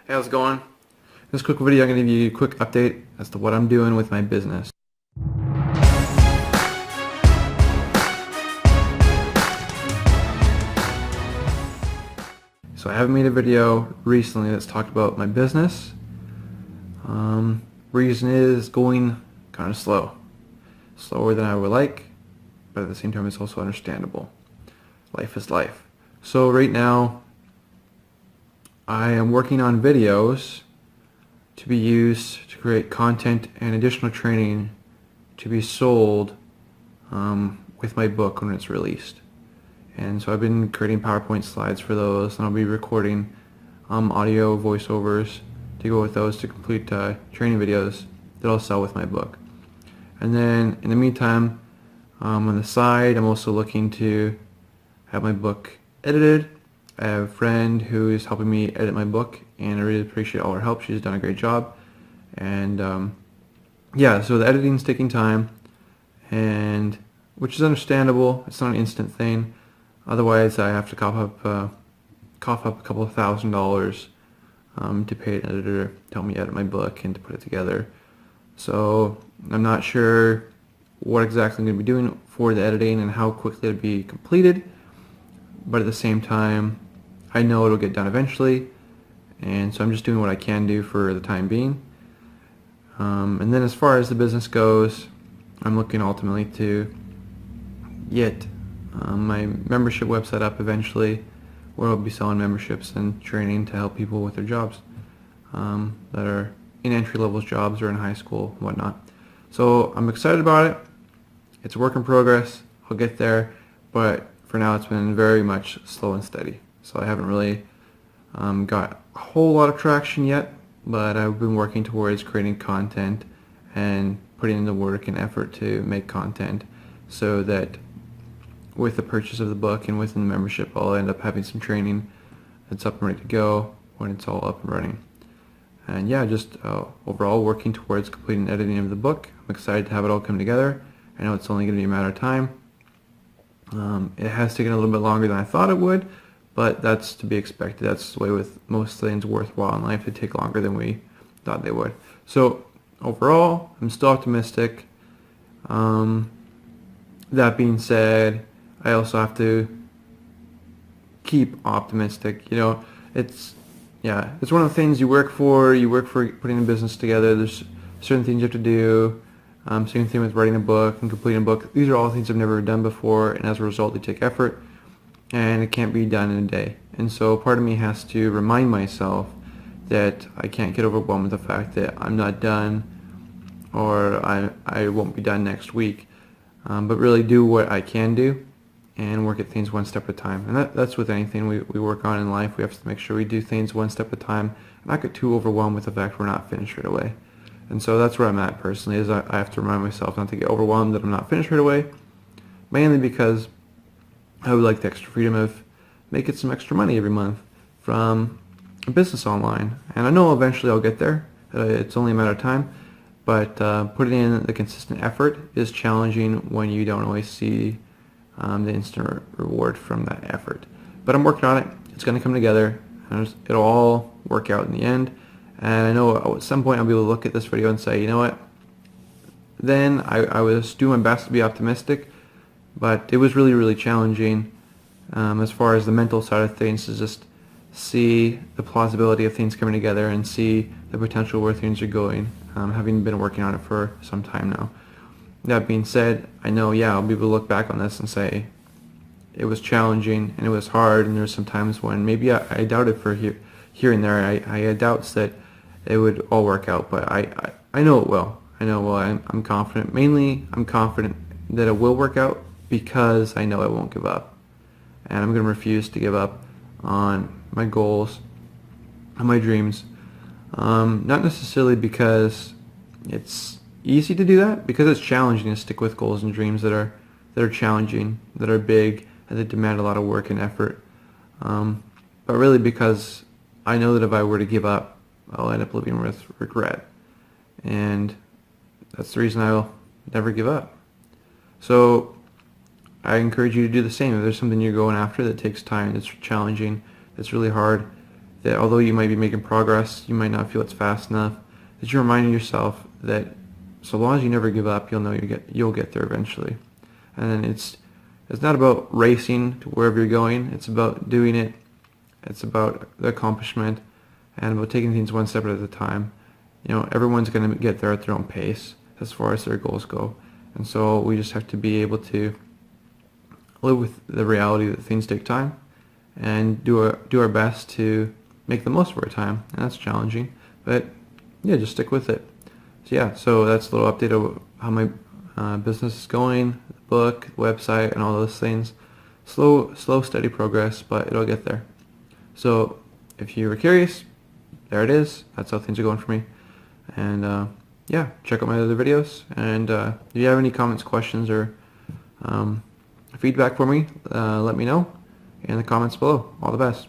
Hey, how's it going? In this quick video, I'm going to give you a quick update as to what I'm doing with my business. So I haven't made a video recently that's talked about my business. Reason is going kind of slower than I would like, but at the same time it's also understandable. Life is life. So right now I am working on videos to be used to create content and additional training to be sold with my book when it's released. And so I've been creating PowerPoint slides for those, and I'll be recording audio voiceovers to go with those to complete training videos that I'll sell with my book. And then in the meantime, on the side, I'm also looking to have my book edited. I have a friend who is helping me edit my book, and I really appreciate all her help. She's done a great job. And yeah, so the editing's taking time, and which is understandable. It's not an instant thing. Otherwise, I have to cough up a couple of $1,000s to pay an editor to help me edit my book and to put it together. So I'm not sure what exactly I'm going to be doing for the editing and how quickly it'll be completed. But at the same time, I know it'll get done eventually, and so I'm just doing what I can do for the time being. And then as far as the business goes, I'm looking ultimately to get my membership website up eventually, where I'll be selling memberships and training to help people with their jobs that are in entry-level jobs or in high school and whatnot. So I'm excited about it. It's a work in progress. I'll get there, but for now it's been very much slow and steady. So I haven't really got a whole lot of traction yet, but I've been working towards creating content and putting in the work and effort to make content so that with the purchase of the book and within the membership, I'll end up having some training that's up and ready to go when it's all up and running. And yeah, just overall working towards completing editing of the book. I'm excited to have it all come together. I know it's only going to be a matter of time. It has taken a little bit longer than I thought it would, but that's to be expected. That's the way with most things worthwhile in life. They take longer than we thought they would. So overall, I'm still optimistic. That being said, I also have to keep optimistic. You know, it's one of the things you work for putting a business together. There's certain things you have to do. Same thing with writing a book and completing a book. These are all things I've never done before, and as a result, they take effort, and it can't be done in a day. And so part of me has to remind myself that I can't get overwhelmed with the fact that I'm not done, or I won't be done next week, but really do what I can do and work at things one step at a time. And that's with anything we work on in life. We have to make sure we do things one step at a time and not get too overwhelmed with the fact we're not finished right away. And so that's where I'm at personally, is I have to remind myself not to get overwhelmed that I'm not finished right away, mainly because I would like the extra freedom of making some extra money every month from a business online. And I know eventually I'll get there. It's only a matter of time. But putting in the consistent effort is challenging when you don't always see the instant reward from that effort. But I'm working on it. It's going to come together, and it'll all work out in the end. And I know at some point I'll be able to look at this video and say, you know what, then I was doing my best to be optimistic, but it was really, really challenging as far as the mental side of things, to just see the plausibility of things coming together and see the potential where things are going, having been working on it for some time now. That being said, I know, I'll be able to look back on this and say it was challenging and it was hard, and there's some times when maybe I doubted for here and there. I had doubts that it would all work out, but I know it will. I'm confident. Mainly, I'm confident that it will work out because I know I won't give up. And I'm going to refuse to give up on my goals, on my dreams. Not necessarily because it's easy to do that, because it's challenging to stick with goals and dreams that are challenging, that are big, and that demand a lot of work and effort. But really because I know that if I were to give up, I'll end up living with regret. And that's the reason I'll never give up. So I encourage you to do the same. If there's something you're going after that takes time, that's challenging, that's really hard, that although you might be making progress, you might not feel it's fast enough, that you're reminding yourself that so long as you never give up, you'll know you'll get there eventually. And then it's not about racing to wherever you're going. It's about doing it. It's about the accomplishment and about taking things one step at a time. You know, everyone's going to get there at their own pace as far as their goals go. And so we just have to be able to live with the reality that things take time and do our best to make the most of our time. And that's challenging, but yeah, just stick with it. So yeah, so that's a little update of how my business is going, the book, website, and all those things. Slow, steady progress, but it'll get there. So if you were curious, there it is. That's how things are going for me. And yeah, check out my other videos. And if you have any comments, questions, or feedback for me, let me know in the comments below. All the best.